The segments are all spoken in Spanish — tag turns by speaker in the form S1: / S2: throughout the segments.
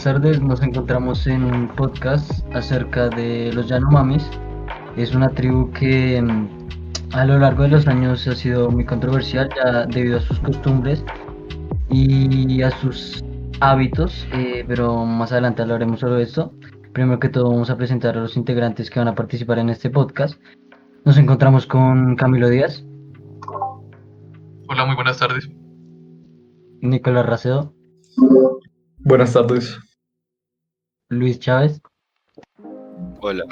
S1: tardes, nos encontramos en un podcast acerca de los Yanomamis. Es una tribu que a lo largo de los años ha sido muy controversial ya debido a sus costumbres y a sus hábitos, pero más adelante hablaremos sobre esto. Primero que todo vamos a presentar a los integrantes que van a participar en este podcast. Nos encontramos con Camilo Díaz,
S2: Hola, muy buenas tardes.
S1: Nicolás Racedo,
S3: Buenas tardes.
S1: Luis Chávez
S4: Hola.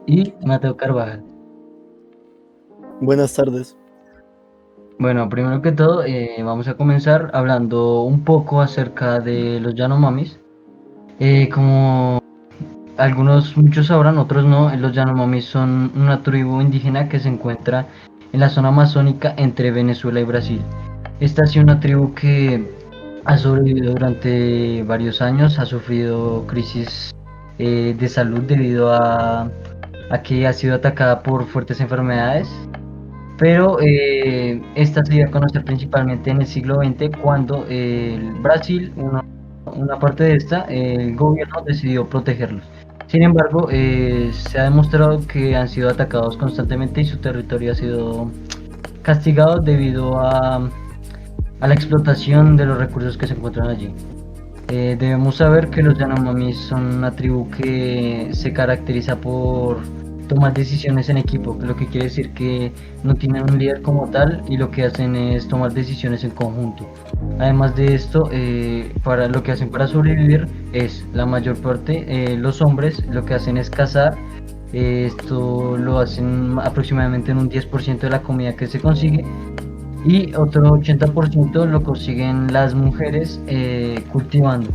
S1: y Mateo Carvajal.
S5: Buenas tardes.
S1: Bueno, primero que todo, vamos a comenzar hablando un poco acerca de los Yanomamis. Como muchos sabrán, otros no, los Yanomamis son una tribu indígena que se encuentra en la zona amazónica entre Venezuela y Brasil. Esta ha sido una tribu que ha sobrevivido durante varios años, ha sufrido crisis de salud debido a que ha sido atacada por fuertes enfermedades. Pero esta se dio a conocer principalmente en el siglo XX cuando el Brasil, una parte de esta, el gobierno decidió protegerlos. Sin embargo, se ha demostrado que han sido atacados constantemente y su territorio ha sido castigado debido a la explotación de los recursos que se encuentran allí. Debemos saber que los Yanomamis son una tribu que se caracteriza por tomar decisiones en equipo, lo que quiere decir que no tienen un líder como tal y lo que hacen es tomar decisiones en conjunto. Además de esto, para lo que hacen para sobrevivir es la mayor parte, los hombres lo que hacen es cazar. Esto lo hacen aproximadamente en un 10% de la comida que se consigue y otro 80% lo consiguen las mujeres cultivando.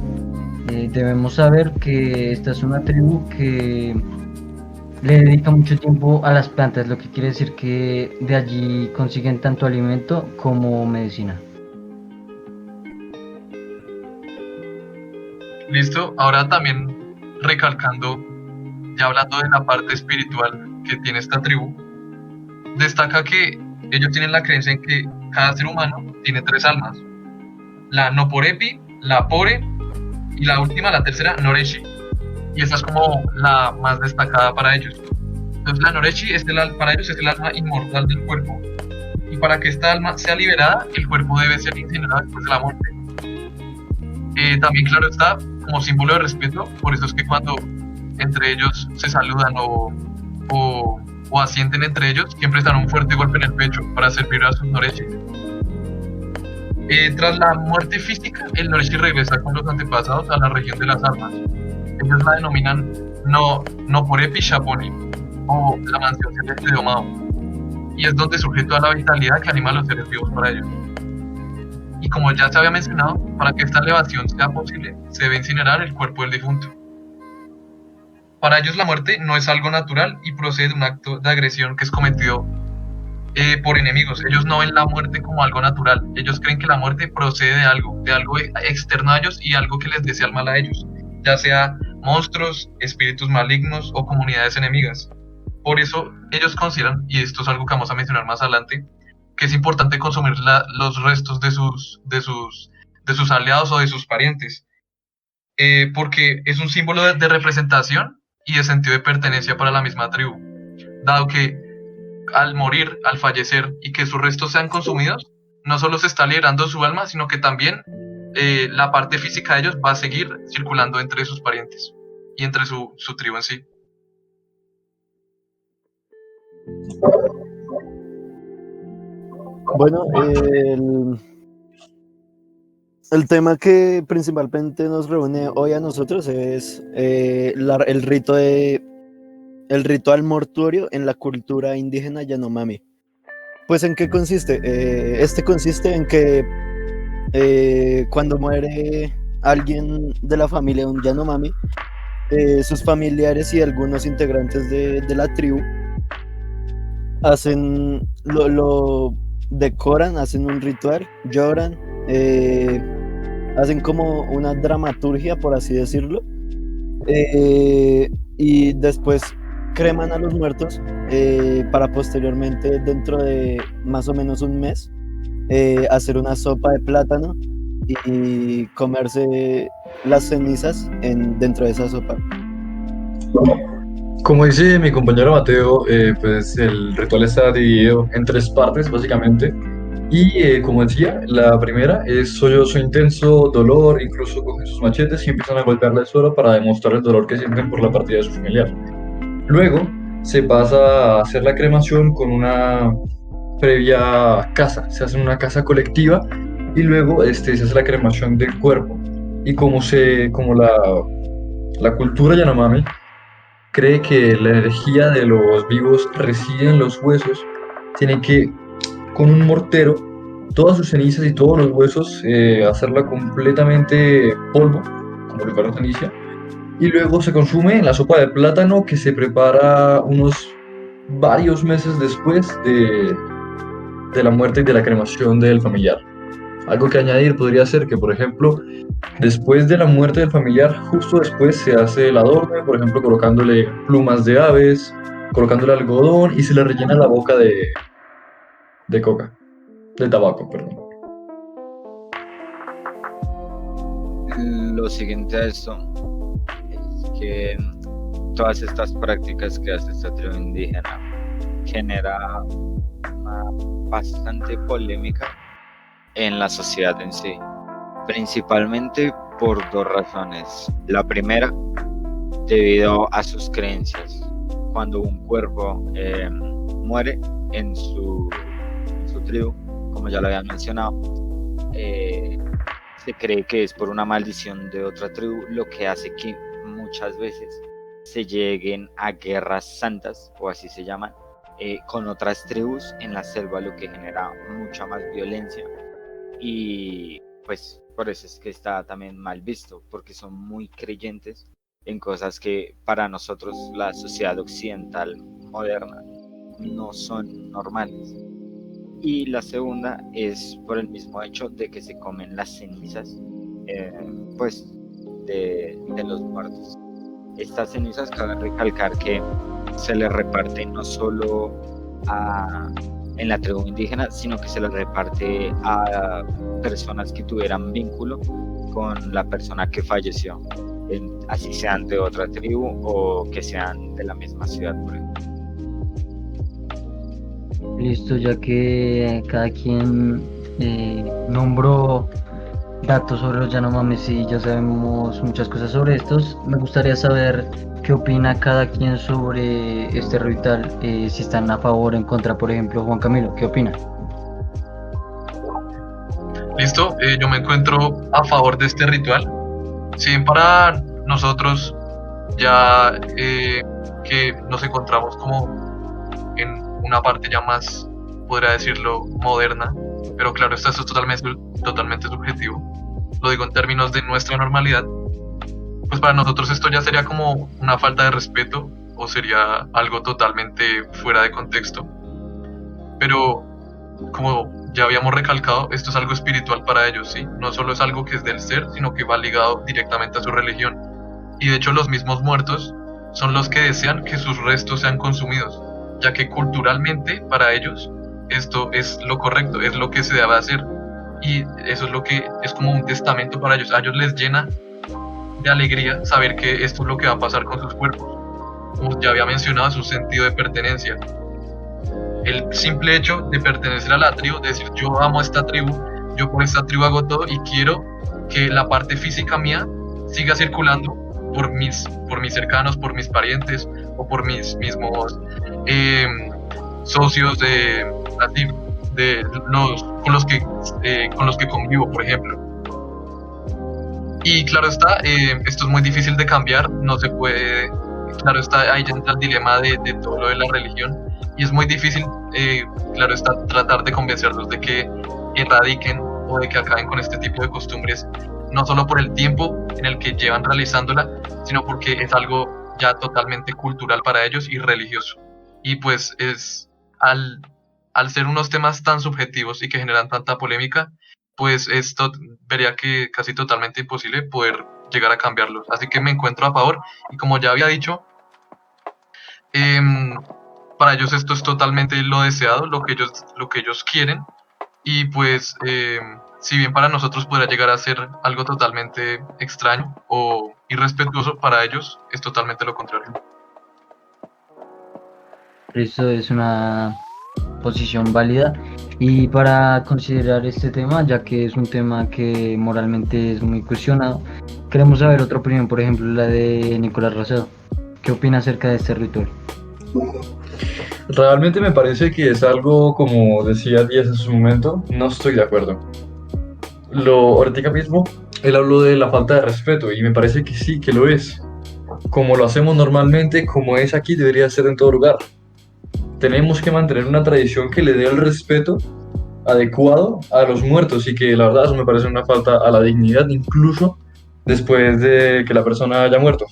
S1: Debemos saber que esta es una tribu que le dedica mucho tiempo a las plantas, lo que quiere decir que de allí consiguen tanto alimento como medicina.
S2: Listo, ahora también recalcando, ya hablando de la parte espiritual que tiene esta tribu, destaca que ellos tienen la creencia en que cada ser humano tiene 3 almas: la Noporepi, la Pore y la última, la tercera, Noreshi. Y esa es como la más destacada para ellos. Entonces la Noreshi para ellos es el alma inmortal del cuerpo, y para que esta alma sea liberada, el cuerpo debe ser incinerado después de la muerte. También, claro está, como símbolo de respeto, por eso es que cuando entre ellos se saludan o asienten entre ellos, siempre están un fuerte golpe en el pecho para servir a sus Noreshi. Tras la muerte física, el Noreshi regresa con los antepasados a la región de las almas. Ellos la denominan Noporepi Shaponi, o la mansión celeste de Omao, y es donde surge toda la vitalidad que anima a los seres vivos para ellos. Y como ya se había mencionado, para que esta elevación sea posible, se debe incinerar el cuerpo del difunto. Para ellos la muerte no es algo natural y procede de un acto de agresión que es cometido por enemigos. Ellos no ven la muerte como algo natural. Ellos creen que la muerte procede de algo externo a ellos y algo que les desea el mal a ellos, ya sea monstruos, espíritus malignos o comunidades enemigas. Por eso ellos consideran, y esto es algo que vamos a mencionar más adelante, que es importante consumir los restos de sus aliados o de sus parientes, porque es un símbolo de representación y de sentido de pertenencia para la misma tribu, dado que al morir, al fallecer y que sus restos sean consumidos, no solo se está liberando su alma, sino que también la parte física de ellos va a seguir circulando entre sus parientes y entre su tribu en sí.
S5: Bueno, el tema que principalmente nos reúne hoy a nosotros es el ritual mortuorio en la cultura indígena Yanomami. Pues, ¿en qué consiste? Este consiste en que cuando muere alguien de la familia de un Yanomami, sus familiares y algunos integrantes de la tribu lo decoran, hacen un ritual, lloran, hacen como una dramaturgia, por así decirlo, y después creman a los muertos para posteriormente, dentro de más o menos un mes, hacer una sopa de plátano y comerse las cenizas dentro de esa sopa.
S3: Como dice mi compañero Mateo, pues el ritual está dividido en tres partes, básicamente. Y como decía, la primera es sollozo intenso, dolor, incluso cogen sus machetes y empiezan a golpearle el suelo para demostrar el dolor que sienten por la partida de su familiar. Luego se pasa a hacer la cremación con una previa casa, se hace en una casa colectiva y luego se hace la cremación del cuerpo. Y como la cultura Yanomami cree que la energía de los vivos reside en los huesos, tiene que, con un mortero, todas sus cenizas y todos los huesos, hacerla completamente polvo, como si fuera ceniza, y luego se consume en la sopa de plátano que se prepara unos varios meses después de la muerte y de la cremación del familiar. Algo que añadir podría ser que, por ejemplo, después de la muerte del familiar, justo después se hace el adorno, por ejemplo, colocándole plumas de aves, colocándole algodón y se le rellena la boca de coca, de tabaco, perdón.
S4: Lo siguiente a esto es que todas estas prácticas que hace esta tribu indígena genera una bastante polémica en la sociedad en sí, principalmente por dos razones. La primera, debido a sus creencias. Cuando un cuerpo muere en su tribu, como ya lo había mencionado, se cree que es por una maldición de otra tribu, lo que hace que muchas veces se lleguen a guerras santas, o así se llaman, con otras tribus en la selva, lo que genera mucha más violencia. Y pues por eso es que está también mal visto, porque son muy creyentes en cosas que para nosotros, la sociedad occidental moderna, no son normales. Y la segunda es por el mismo hecho de que se comen las cenizas pues de los muertos. Estas cenizas, cabe recalcar que se les reparte no solo en la tribu indígena, sino que se les reparte a personas que tuvieran vínculo con la persona que falleció, así sean de otra tribu o que sean de la misma ciudad, por ejemplo.
S1: Listo, ya que cada quien nombró datos sobre los Yanomamis y ya sabemos muchas cosas sobre estos, me gustaría saber qué opina cada quien sobre este ritual, si están a favor o en contra. Por ejemplo, Juan Camilo, ¿qué opina?
S2: Listo, yo me encuentro a favor de este ritual. Si bien para nosotros ya que nos encontramos como en una parte ya más, podría decirlo, moderna, pero claro, esto es totalmente subjetivo. Lo digo en términos de nuestra normalidad, pues para nosotros esto ya sería como una falta de respeto o sería algo totalmente fuera de contexto. Pero como ya habíamos recalcado, esto es algo espiritual para ellos, ¿sí? No solo es algo que es del ser, sino que va ligado directamente a su religión. Y de hecho los mismos muertos son los que desean que sus restos sean consumidos, ya que culturalmente para ellos esto es lo correcto, es lo que se debe hacer. Y eso es lo que es como un testamento para ellos. A ellos les llena de alegría saber que esto es lo que va a pasar con sus cuerpos. Como ya había mencionado, su sentido de pertenencia. El simple hecho de pertenecer a la tribu, de decir yo amo a esta tribu, yo por esta tribu hago todo y quiero que la parte física mía siga circulando por mis cercanos, por mis parientes o por mis mismos socios con los que convivo, por ejemplo. Y claro está, esto es muy difícil de cambiar, no se puede, claro está, ahí ya entra el dilema de todo lo de la religión, y es muy difícil, claro está, tratar de convencerlos de que erradiquen o de que acaben con este tipo de costumbres, no solo por el tiempo en el que llevan realizándola, sino porque es algo ya totalmente cultural para ellos y religioso. Y pues al ser unos temas tan subjetivos y que generan tanta polémica, pues esto vería que casi totalmente imposible poder llegar a cambiarlos. Así que me encuentro a favor y como ya había dicho, para ellos esto es totalmente lo deseado, lo que ellos quieren Y pues, si bien para nosotros podría llegar a ser algo totalmente extraño o irrespetuoso, para ellos es totalmente lo contrario.
S1: Esto es una posición válida. Y para considerar este tema, ya que es un tema que moralmente es muy cuestionado, queremos saber otra opinión, por ejemplo, la de Nicolás Rosado. ¿Qué opina acerca de este ritual?
S3: Realmente me parece que es algo, como decía Díaz en su momento, no estoy de acuerdo. Ahorita mismo, él habló de la falta de respeto y me parece que sí, que lo es. Como lo hacemos normalmente, como es aquí, debería ser en todo lugar. Tenemos que mantener una tradición que le dé el respeto adecuado a los muertos y que la verdad eso me parece una falta a la dignidad incluso después de que la persona haya muerto.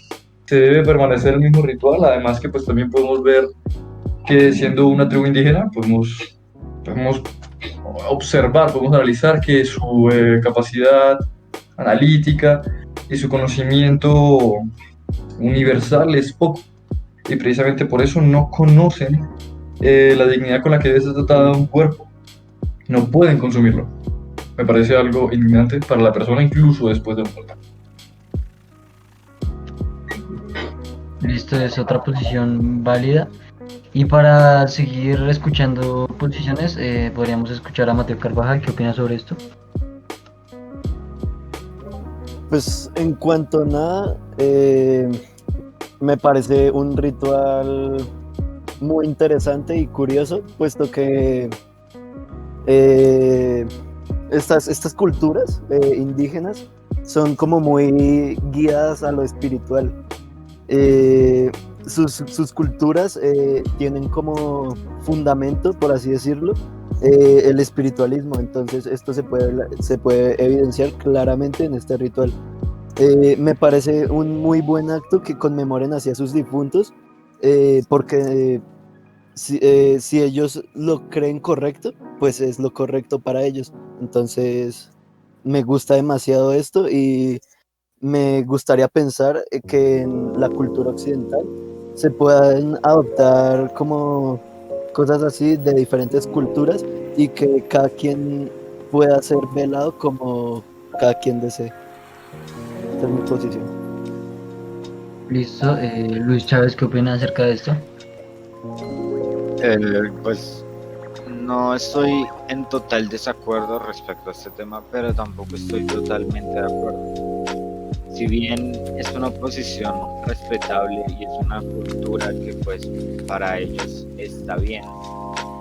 S3: Se debe permanecer el mismo ritual, además que pues también podemos ver que siendo una tribu indígena podemos observar, podemos analizar que su capacidad analítica y su conocimiento universal es poco y precisamente por eso no conocen la dignidad con la que debe ser tratado un cuerpo, no pueden consumirlo. Me parece algo indignante para la persona incluso después de muerta.
S1: Listo, es otra posición válida. Y para seguir escuchando posiciones, podríamos escuchar a Mateo Carvajal. ¿Qué opina sobre esto?
S5: Pues en cuanto a nada, me parece un ritual muy interesante y curioso, puesto que eh, estas culturas indígenas son como muy guiadas a lo espiritual. Eh, sus culturas tienen como fundamento, por así decirlo, el espiritualismo. Entonces esto se puede evidenciar claramente en este ritual. Me parece un muy buen acto que conmemoren hacia sus difuntos, porque si ellos lo creen correcto, pues es lo correcto para ellos. Entonces me gusta demasiado esto y me gustaría pensar que en la cultura occidental se puedan adoptar como cosas así de diferentes culturas y que cada quien pueda ser velado como cada quien desee. Esta es mi posición.
S1: Listo, Luis Chávez, ¿qué opina acerca de esto?
S4: Pues no estoy en total desacuerdo respecto a este tema, pero tampoco estoy totalmente de acuerdo. Si bien es una posición respetable y es una cultura que pues para ellos está bien,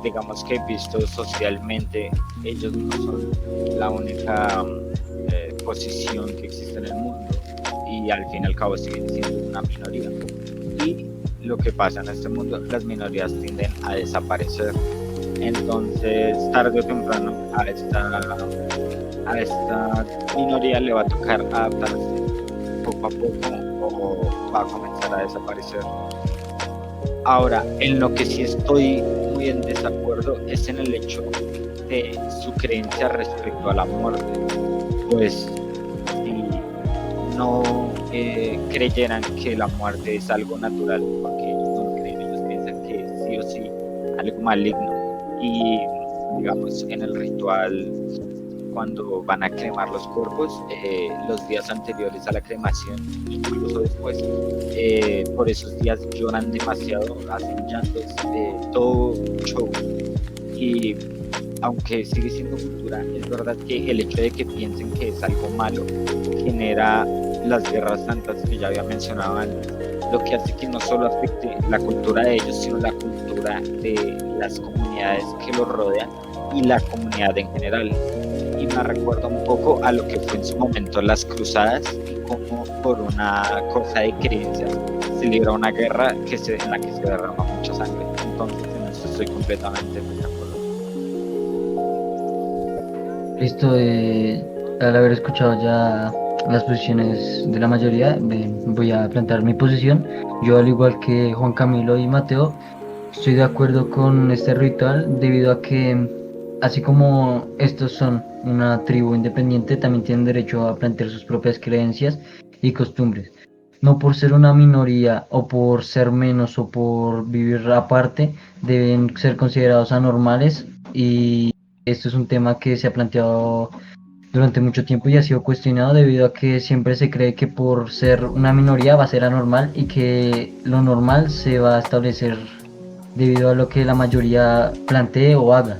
S4: digamos que visto socialmente ellos no son la única posición que existe en el mundo y al fin y al cabo siguen siendo una minoría. Y lo que pasa en este mundo, las minorías tienden a desaparecer. Entonces, tarde o temprano, a esta minoría le va a tocar adaptarse poco a poco o va a comenzar a desaparecer. Ahora, en lo que sí estoy muy en desacuerdo es en el hecho de su creencia respecto a la muerte. Pues, si no creyeran que la muerte es algo natural, porque ellos no lo creen, ellos piensan que sí o sí algo maligno. Y digamos, en el ritual, cuando van a cremar los cuerpos, los días anteriores a la cremación, incluso después, por esos días lloran demasiado, hacen llantos, todo show. Y aunque sigue siendo cultura, es verdad que el hecho de que piensen que es algo malo genera las guerras santas que ya había mencionado antes, lo que hace que no solo afecte la cultura de ellos, sino la cultura de las comunidades que los rodean y la comunidad en general. Y me recuerda un poco a lo que fue en su momento las cruzadas y cómo por una cosa de creencias se libra una guerra en la que se derrama mucha sangre. Entonces en eso estoy completamente de acuerdo.
S1: Listo, al haber escuchado ya las posiciones de la mayoría, voy a plantear mi posición. Yo, al igual que Juan Camilo y Mateo, estoy de acuerdo con este ritual debido a que, así como estos son una tribu independiente, también tienen derecho a plantear sus propias creencias y costumbres. No por ser una minoría o por ser menos o por vivir aparte, deben ser considerados anormales y esto es un tema que se ha planteado durante mucho tiempo y ha sido cuestionado debido a que siempre se cree que por ser una minoría va a ser anormal y que lo normal se va a establecer debido a lo que la mayoría plantee o haga.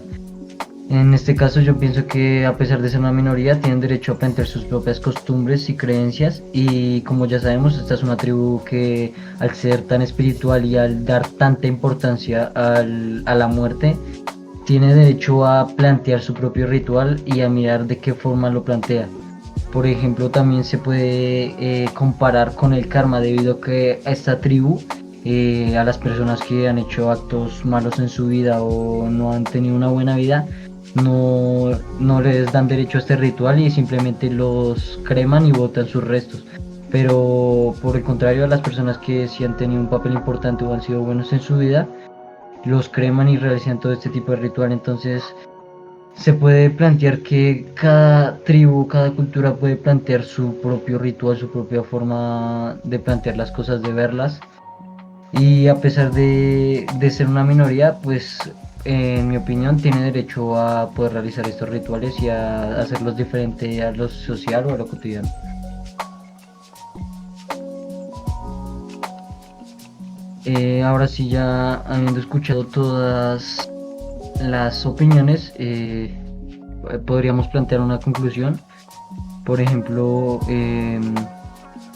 S1: En este caso yo pienso que a pesar de ser una minoría tienen derecho a plantear sus propias costumbres y creencias y como ya sabemos esta es una tribu que al ser tan espiritual y al dar tanta importancia a la muerte tiene derecho a plantear su propio ritual y a mirar de qué forma lo plantea. Por ejemplo, también se puede comparar con el karma debido a que a esta tribu, a las personas que han hecho actos malos en su vida o no han tenido una buena vida, no les dan derecho a este ritual y simplemente los creman y botan sus restos. Pero por el contrario, a las personas que sí han tenido un papel importante o han sido buenos en su vida, los creman y realizan todo este tipo de ritual. Entonces se puede plantear que cada tribu, cada cultura puede plantear su propio ritual, su propia forma de plantear las cosas, de verlas. Y a pesar de ser una minoría, pues en mi opinión tiene derecho a poder realizar estos rituales y a hacerlos diferente a lo social o a lo cotidiano. Ahora sí, ya habiendo escuchado todas las opiniones, podríamos plantear una conclusión. Por ejemplo,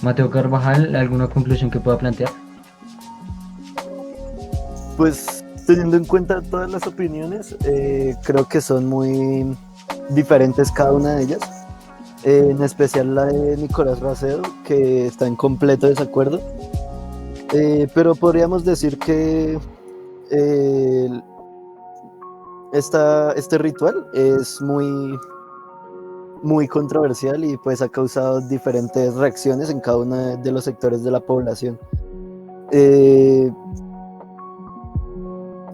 S1: Mateo Carvajal, ¿alguna conclusión que pueda plantear?
S5: Pues teniendo en cuenta todas las opiniones, creo que son muy diferentes cada una de ellas. En especial la de Nicolás Racedo, que está en completo desacuerdo. Pero podríamos decir que este ritual es muy controversial y pues ha causado diferentes reacciones en cada uno de los sectores de la población.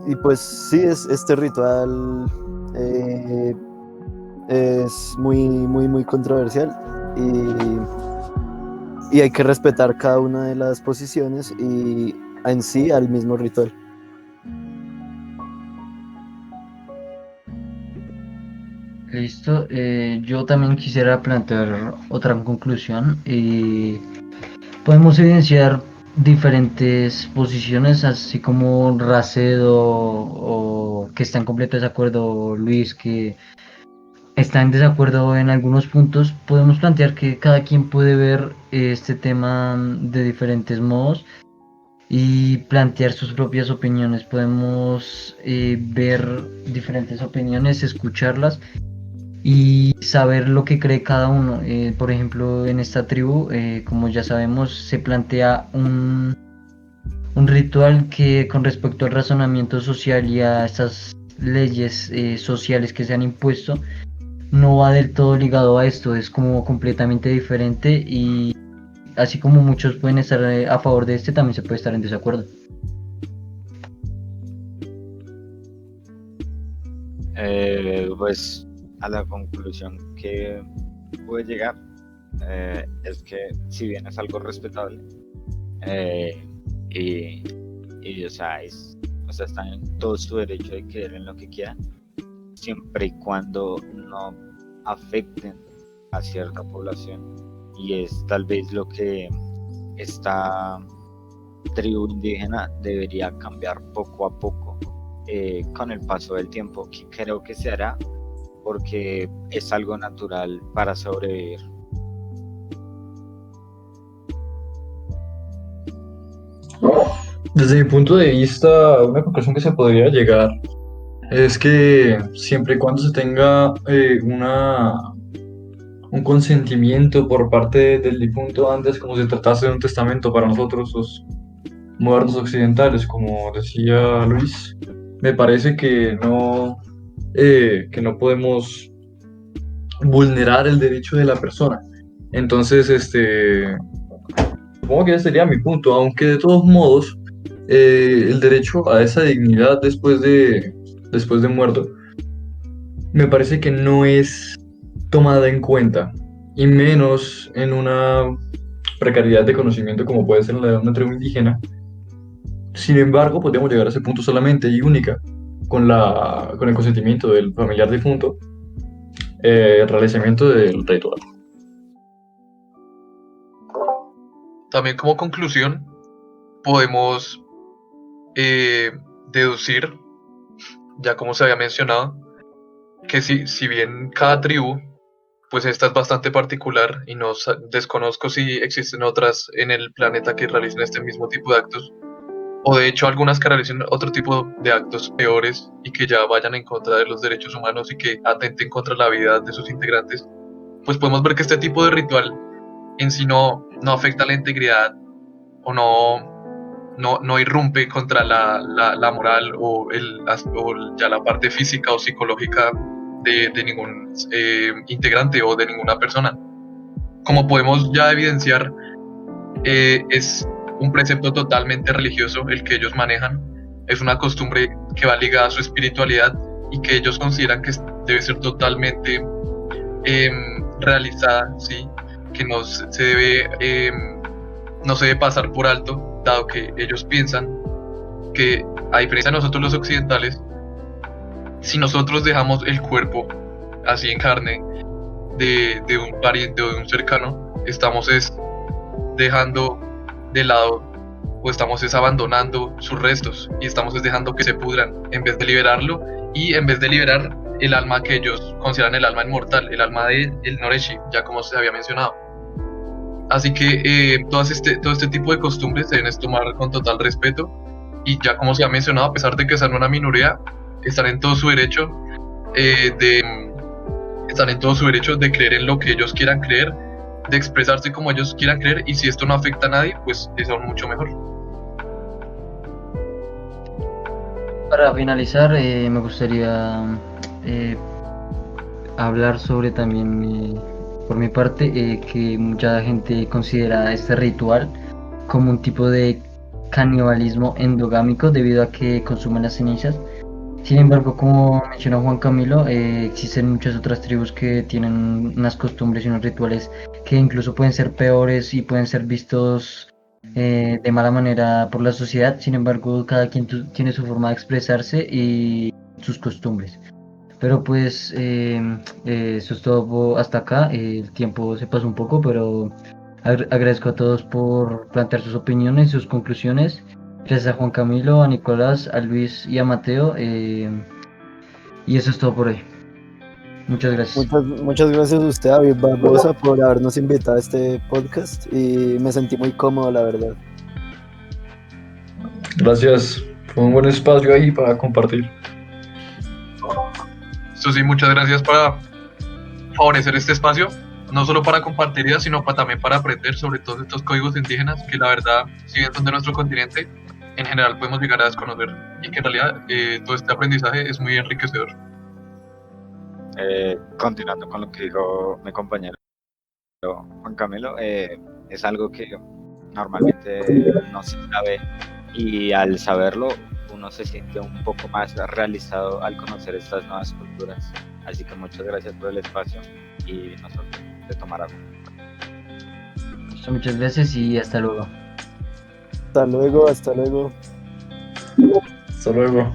S5: Y pues sí, este ritual es muy controversial y hay que respetar cada una de las posiciones y en sí al mismo ritual.
S1: Listo, yo también quisiera plantear otra conclusión y podemos evidenciar diferentes posiciones, así como Racedo o que está en completo desacuerdo, Luis que está en desacuerdo en algunos puntos. Podemos plantear que cada quien puede ver este tema de diferentes modos y plantear sus propias opiniones. Podemos ver diferentes opiniones, escucharlas y saber lo que cree cada uno. Por ejemplo, en esta tribu, como ya sabemos, se plantea un ritual que con respecto al razonamiento social y a estas leyes sociales que se han impuesto, no va del todo ligado a esto, es como completamente diferente y así como muchos pueden estar a favor de este, también se puede estar en desacuerdo.
S4: Pues a la conclusión que pude llegar es que si bien es algo respetable eh, y o sea, están en todo su derecho de creer en lo que quieran, siempre y cuando no afecten a cierta población, y es tal vez lo que esta tribu indígena debería cambiar poco a poco con el paso del tiempo, que creo que se hará porque es algo natural para sobrevivir.
S3: Desde mi punto de vista, una conclusión que se podría llegar es que siempre y cuando se tenga un consentimiento por parte del difunto antes, como si tratase de un testamento para nosotros, los modernos occidentales, como decía Luis, me parece que no podemos vulnerar el derecho de la persona. Entonces, supongo que ese sería mi punto, aunque de todos modos, el derecho a esa dignidad después de muerto, me parece que no es tomada en cuenta, y menos en una precariedad de conocimiento como puede ser la de una tribu indígena. Sin embargo, podríamos llegar a ese punto solamente y única. con el consentimiento del familiar difunto, el realizamiento del ritual.
S2: También como conclusión podemos deducir, ya como se había mencionado, que si bien cada tribu, pues esta es bastante particular y desconozco si existen otras en el planeta que realicen este mismo tipo de actos, o de hecho algunas que realicen otro tipo de actos peores y que ya vayan en contra de los derechos humanos y que atenten contra la vida de sus integrantes, pues podemos ver que este tipo de ritual en sí no afecta la integridad o no irrumpe contra la moral o ya la parte física o psicológica de ningún integrante o de ninguna persona. Como podemos ya evidenciar, es un precepto totalmente religioso el que ellos manejan, es una costumbre que va ligada a su espiritualidad y que ellos consideran que debe ser totalmente realizada, ¿sí? Que no se debe pasar por alto, dado que ellos piensan que, a diferencia de nosotros los occidentales, si nosotros dejamos el cuerpo así en carne de un pariente o de un cercano, estamos dejando de lado o estamos abandonando sus restos y estamos dejando que se pudran en vez de liberarlo y en vez de liberar el alma que ellos consideran el alma inmortal, el alma del Noreshi, ya como se había mencionado. Así que todo este tipo de costumbres se deben tomar con total respeto y ya como se ha mencionado, a pesar de que sean una minoría, están en todo su derecho de creer en lo que ellos quieran creer, de expresarse como ellos quieran creer, y si esto no afecta a nadie, pues es aún mucho mejor.
S1: Para finalizar, me gustaría hablar sobre también, por mi parte, que mucha gente considera este ritual como un tipo de canibalismo endogámico debido a que consumen las cenizas. Sin embargo, como mencionó Juan Camilo, existen muchas otras tribus que tienen unas costumbres y unos rituales que incluso pueden ser peores y pueden ser vistos de mala manera por la sociedad. Sin embargo, cada quien tiene su forma de expresarse y sus costumbres. Pero pues eso es todo hasta acá. El tiempo se pasó un poco, pero agradezco a todos por plantear sus opiniones, sus conclusiones. Gracias a Juan Camilo, a Nicolás, a Luis y a Mateo. Y eso es todo por hoy. Muchas gracias.
S5: Muchas gracias a usted, David Barbosa, por habernos invitado a este podcast y me sentí muy cómodo, la verdad.
S3: Gracias, fue un buen espacio ahí para compartir.
S2: Esto sí, muchas gracias para favorecer este espacio, no solo para compartir ideas, sino también para aprender sobre todos estos códigos indígenas que la verdad, si bien son de nuestro continente, en general podemos llegar a desconocer y que en realidad todo este aprendizaje es muy enriquecedor.
S4: Continuando con lo que dijo mi compañero Juan Camilo, es algo que normalmente no se sabe y al saberlo uno se siente un poco más realizado al conocer estas nuevas culturas. Así que muchas gracias por el espacio y nosotros de tomar agua.
S1: Muchas gracias y hasta luego.
S5: Hasta luego, hasta luego.
S3: Hasta luego.